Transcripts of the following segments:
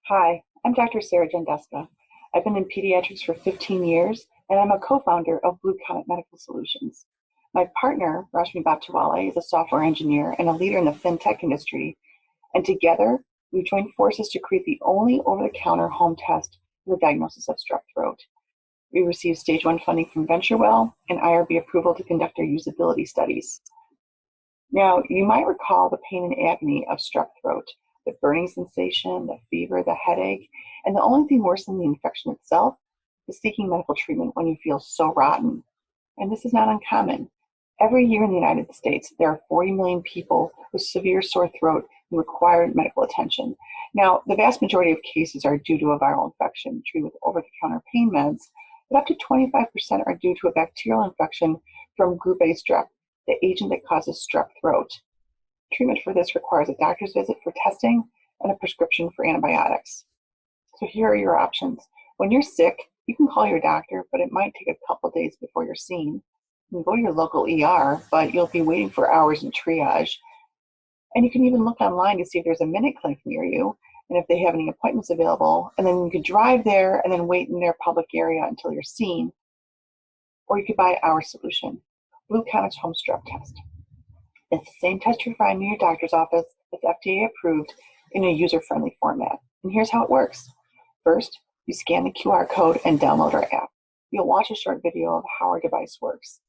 Hi, I'm Dr. Sarah Jendeska. I've been in pediatrics for 15 years, and I'm a co-founder of Blue Comet Medical Solutions. My partner, Rashmi Baptawale, is a software engineer and a leader in the fintech industry, and together we've joined forces to create the only over-the-counter home test for the diagnosis of strep throat. We received stage 1 funding from VentureCat and IRB approval to conduct our usability studies. Now, you might recall the pain and agony of strep throat, the burning sensation, the fever, the headache, and the only thing worse than the infection itself is seeking medical treatment when you feel so rotten. And this is not uncommon. Every year in the United States, there are 40 million people with severe sore throat who require medical attention. Now, the vast majority of cases are due to a viral infection treated with over-the-counter pain meds, but up to 25% are due to a bacterial infection from group A strep, the agent that causes strep throat. Treatment for this requires a doctor's visit for testing and a prescription for antibiotics. So here are your options. When you're sick, you can call your doctor, but it might take a couple days before you're seen. You can go to your local ER, but you'll be waiting for hours in triage. And you can even look online to see if there's a minute clinic near you and if they have any appointments available. And then you could drive there and then wait in their public area until you're seen. Or you could buy our solution, Blue Comet's home strep test. It's the same test you find in your doctor's office. It's FDA approved in a user-friendly format. And here's how it works. First, you scan the QR code and download our app. You'll watch a short video of how our device works.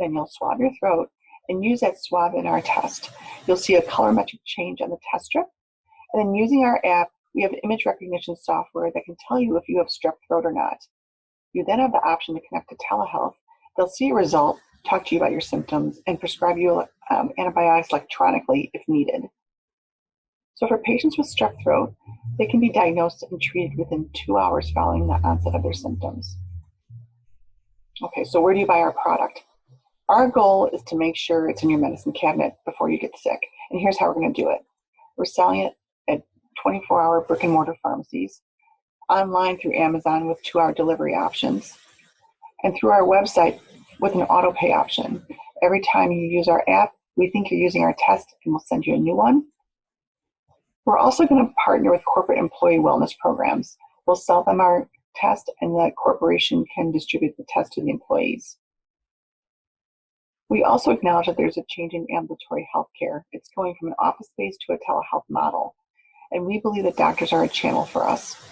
Then you'll swab your throat and use that swab in our test. You'll see a colorimetric change on the test strip. And then using our app, we have image recognition software that can tell you if you have strep throat or not. You then have the option to connect to telehealth. They'll see a result, talk to you about your symptoms, and prescribe you antibiotics electronically if needed. So for patients with strep throat, they can be diagnosed and treated within 2 hours following the onset of their symptoms. Okay, so where do you buy our product? Our goal is to make sure it's in your medicine cabinet before you get sick. And here's how we're going to do it. We're selling it at 24-hour brick and mortar pharmacies, online through Amazon with 2-hour delivery options, and through our website with an auto pay option. Every time you use our app, we think you're using our test and we'll send you a new one. We're also going to partner with corporate employee wellness programs. We'll sell them our test and the corporation can distribute the test to the employees. We also acknowledge that there's a change in ambulatory healthcare. It's going from an office-based to a telehealth model. And we believe that doctors are a channel for us.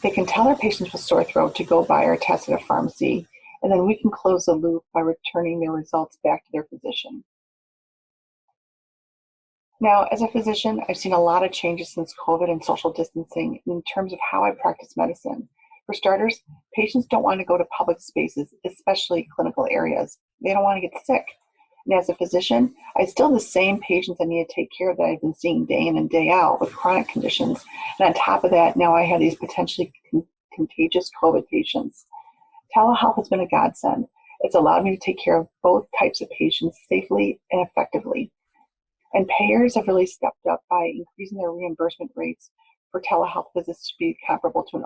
They can tell their patients with sore throat to go buy our test at a pharmacy, and then we can close the loop by returning their results back to their physician. Now, as a physician, I've seen a lot of changes since COVID and social distancing in terms of how I practice medicine. For starters, patients don't want to go to public spaces, especially clinical areas. They don't want to get sick. And as a physician, I still have the same patients I need to take care of that I've been seeing day in and day out with chronic conditions. And on top of that, now I have these potentially contagious COVID patients. Telehealth has been a godsend. It's allowed me to take care of both types of patients safely and effectively. And payers have really stepped up by increasing their reimbursement rates for telehealth visits to be comparable to an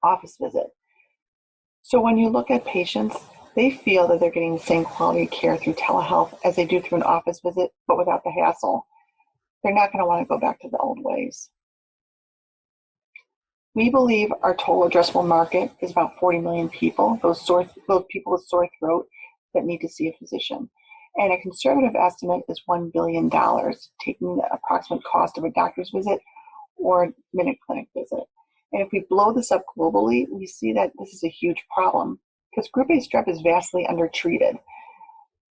office visit. So when you look at patients, they feel that they're getting the same quality of care through telehealth as they do through an office visit, but without the hassle. They're not going to want to go back to the old ways. We believe our total addressable market is about 40 million people, those people with sore throat that need to see a physician. And a conservative estimate is $1 billion, taking the approximate cost of a doctor's visit or a minute clinic visit. And if we blow this up globally, we see that this is a huge problem because group A strep is vastly undertreated.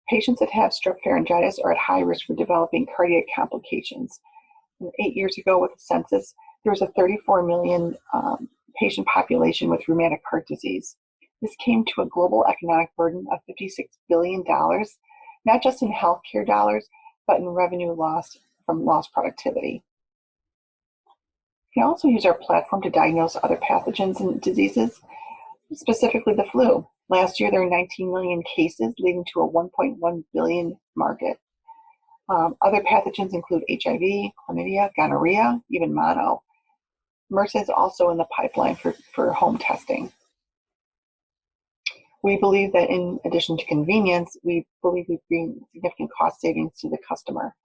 Patients that have strep pharyngitis are at high risk for developing cardiac complications. And 8 years ago with the census, there was a 34 million patient population with rheumatic heart disease. This came to a global economic burden of $56 billion, not just in healthcare dollars, but in revenue lost from lost productivity. You can also use our platform to diagnose other pathogens and diseases, specifically the flu. Last year, there were 19 million cases, leading to a 1.1 billion market. Other pathogens include HIV, chlamydia, gonorrhea, even mono. MRSA is also in the pipeline for home testing. We believe that in addition to convenience, we believe we bring significant cost savings to the customer.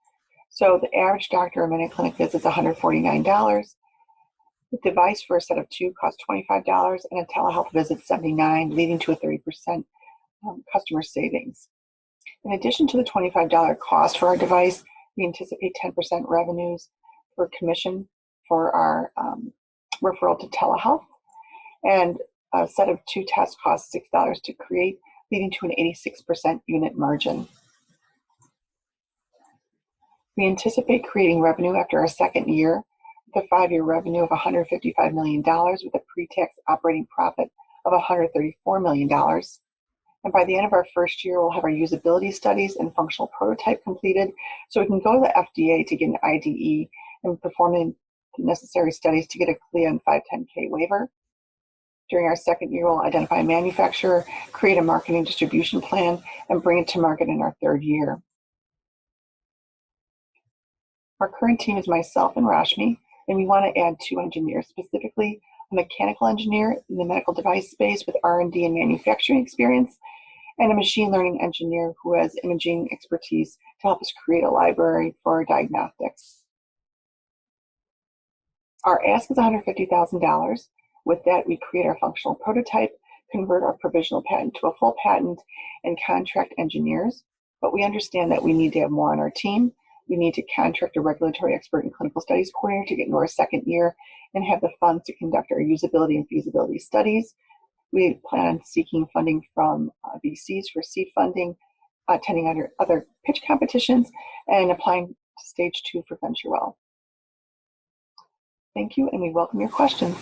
So the average doctor or minute clinic visit is $149. The device for a set of 2 costs $25 and a telehealth visit $79, leading to a 30% customer savings. In addition to the $25 cost for our device, we anticipate 10% revenues for commission for our referral to telehealth, and a set of 2 tests costs $6 to create, leading to an 86% unit margin. We anticipate creating revenue after our second year with a 5-year revenue of $155 million with a pre-tax operating profit of $134 million. And by the end of our first year, we'll have our usability studies and functional prototype completed so we can go to the FDA to get an IDE and perform the necessary studies to get a CLIA and 510K waiver. During our second year, we'll identify a manufacturer, create a marketing distribution plan, and bring it to market in our third year. Our current team is myself and Rashmi, and we want to add 2 engineers, specifically a mechanical engineer in the medical device space with R&D and manufacturing experience, and a machine learning engineer who has imaging expertise to help us create a library for diagnostics. Our ask is $150,000. With that, we create our functional prototype, convert our provisional patent to a full patent, and contract engineers. But we understand that we need to have more on our team. We need to contract a regulatory expert and clinical studies coordinator to get into our second year and have the funds to conduct our usability and feasibility studies. We plan on seeking funding from VCs for seed funding, attending other pitch competitions, and applying to stage 2 for VentureWell. Thank you, and we welcome your questions.